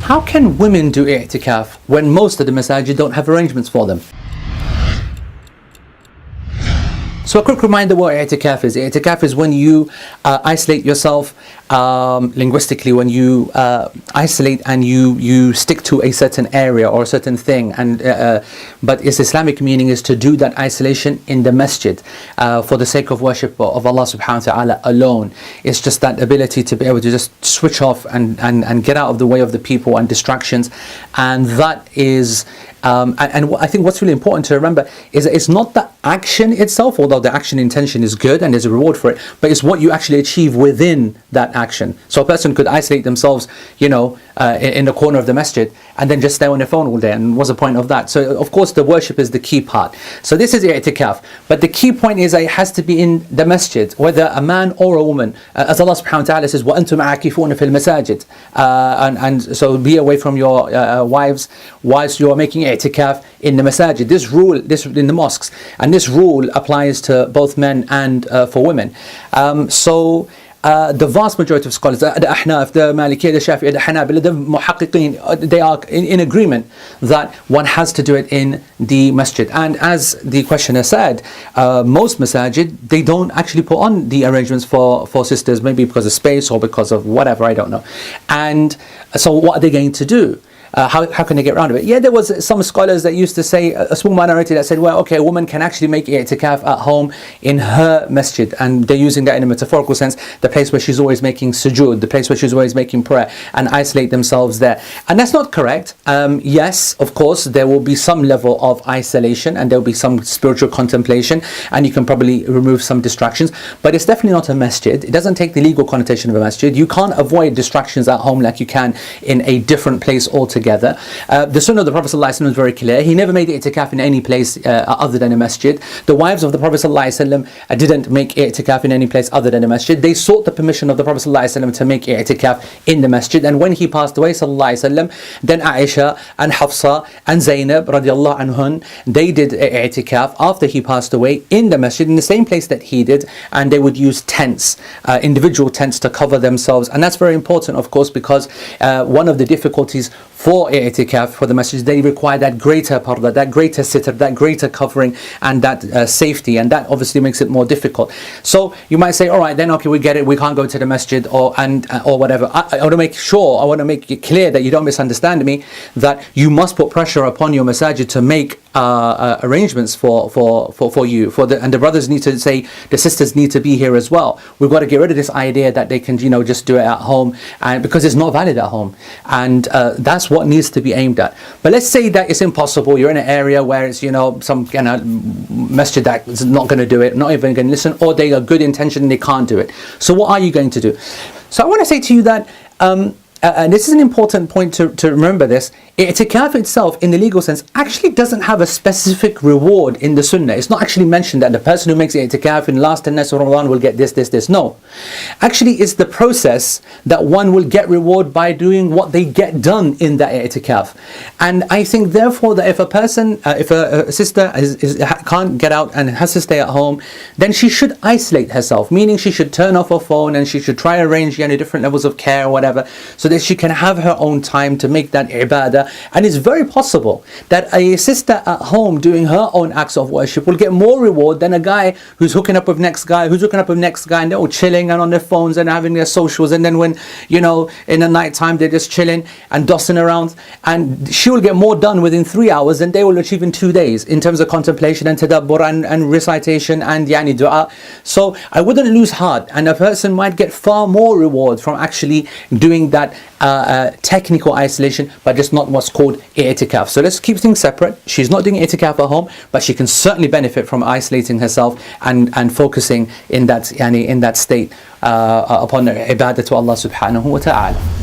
How can women do i'tikaf when most of the masajid don't have arrangements for them? So a quick reminder what i'tikaf is. I'tikaf is when you isolate yourself linguistically, when you isolate and you stick to a certain area or a certain thing, and but its Islamic meaning is to do that isolation in the masjid for the sake of worship of Allah subhanahu wa ta'ala alone. It's just that ability to be able to just switch off and get out of the way of the people and distractions, and that is and I think what's really important to remember is that it's not the action itself, although the action intention is good and there's a reward for it, but it's what you actually achieve within that action. So a person could isolate themselves, in the corner of the masjid and then just stay on their phone all day, and what's the point of that? So of course the worship is the key part. So this is i'tikaf, but the key point is that it has to be in the masjid, whether a man or a woman, as Allah subhanahu wa ta'ala says, وَأَنْتُمْ عَاكِفُونَ فِي الْمَسَاجِدِ, and so be away from your wives whilst you are making i'tikaf in the masajid. This rule in the mosques, and this rule applies to both men and for women. The vast majority of scholars, the Ahnaf, the Malikiyya, the Shafi'iyya, the Hanabila, the Muhaqqiqeen, they are in agreement that one has to do it in the masjid. And as the questioner said, most masajid, they don't actually put on the arrangements for sisters, maybe because of space or because of whatever, I don't know. And so what are they going to do? How can they get around of it? Yeah, there was some scholars that used to say, a small minority that said, well, okay, a woman can actually make i'tikaf at home in her masjid, and they're using that in a metaphorical sense, the place where she's always making sujood, the place where she's always making prayer, and isolate themselves there. And that's not correct. Yes, of course, there will be some level of isolation and there will be some spiritual contemplation, and you can probably remove some distractions, but it's definitely not a masjid. It doesn't take the legal connotation of a masjid. You can't avoid distractions at home like you can in a different place altogether. The sunnah of the Prophet ﷺ is very clear. He never made i'tikaf in any place other than a masjid. The wives of the Prophet ﷺ didn't make i'tikaf in any place other than a masjid. They sought the permission of the Prophet ﷺ to make i'tikaf in the masjid, and when he passed away ﷺ, then Aisha and Hafsa and Zainab radiallahu anhun, they did i'tikaf after he passed away in the masjid, in the same place that he did, and they would use tents, individual tents, to cover themselves. And that's very important, of course, because one of the difficulties for i'tikaf, for the masjid, they require that greater parda, that greater sitr, that greater covering, and that safety, and that obviously makes it more difficult. So you might say, all right, then okay, we get it, we can't go to the masjid or whatever. I want to make it clear that you don't misunderstand me, that you must put pressure upon your masajid to make arrangements for you, and the brothers need to say, the sisters need to be here as well. We've got to get rid of this idea that they can just do it at home, and because it's not valid at home, and that's what needs to be aimed at. But let's say that it's impossible. You're in an area where it's some masjid that is not going to do it, not even going to listen, or they are good intention and they can't do it. So what are you going to do? So I want to say to you that and this is an important point to remember this. I'tikaf itself, in the legal sense, actually doesn't have a specific reward in the sunnah. It's not actually mentioned that the person who makes i'tikaf in the last 10 nights of Ramadan will get this. No. Actually, it's the process that one will get reward by doing what they get done in that i'tikaf. And I think, therefore, that if a person, if a sister can't get out and has to stay at home, then she should isolate herself, meaning she should turn off her phone and she should try to arrange different levels of care or whatever, so that she can have her own time to make that ibadah. And it's very possible that a sister at home doing her own acts of worship will get more reward than a guy who's hooking up with next guy, and they're all chilling and on their phones and having their socials, and then when in the night time they're just chilling and dossing around, and she will get more done within 3 hours than they will achieve in 2 days in terms of contemplation and tadabbur and recitation and dua. So I wouldn't lose heart, and a person might get far more reward from actually doing that technical isolation, but just not what's called i'tikaf. So let's keep things separate. She's not doing i'tikaf at home, but she can certainly benefit from isolating herself and focusing in that state upon ibadah to Allah subhanahu wa ta'ala.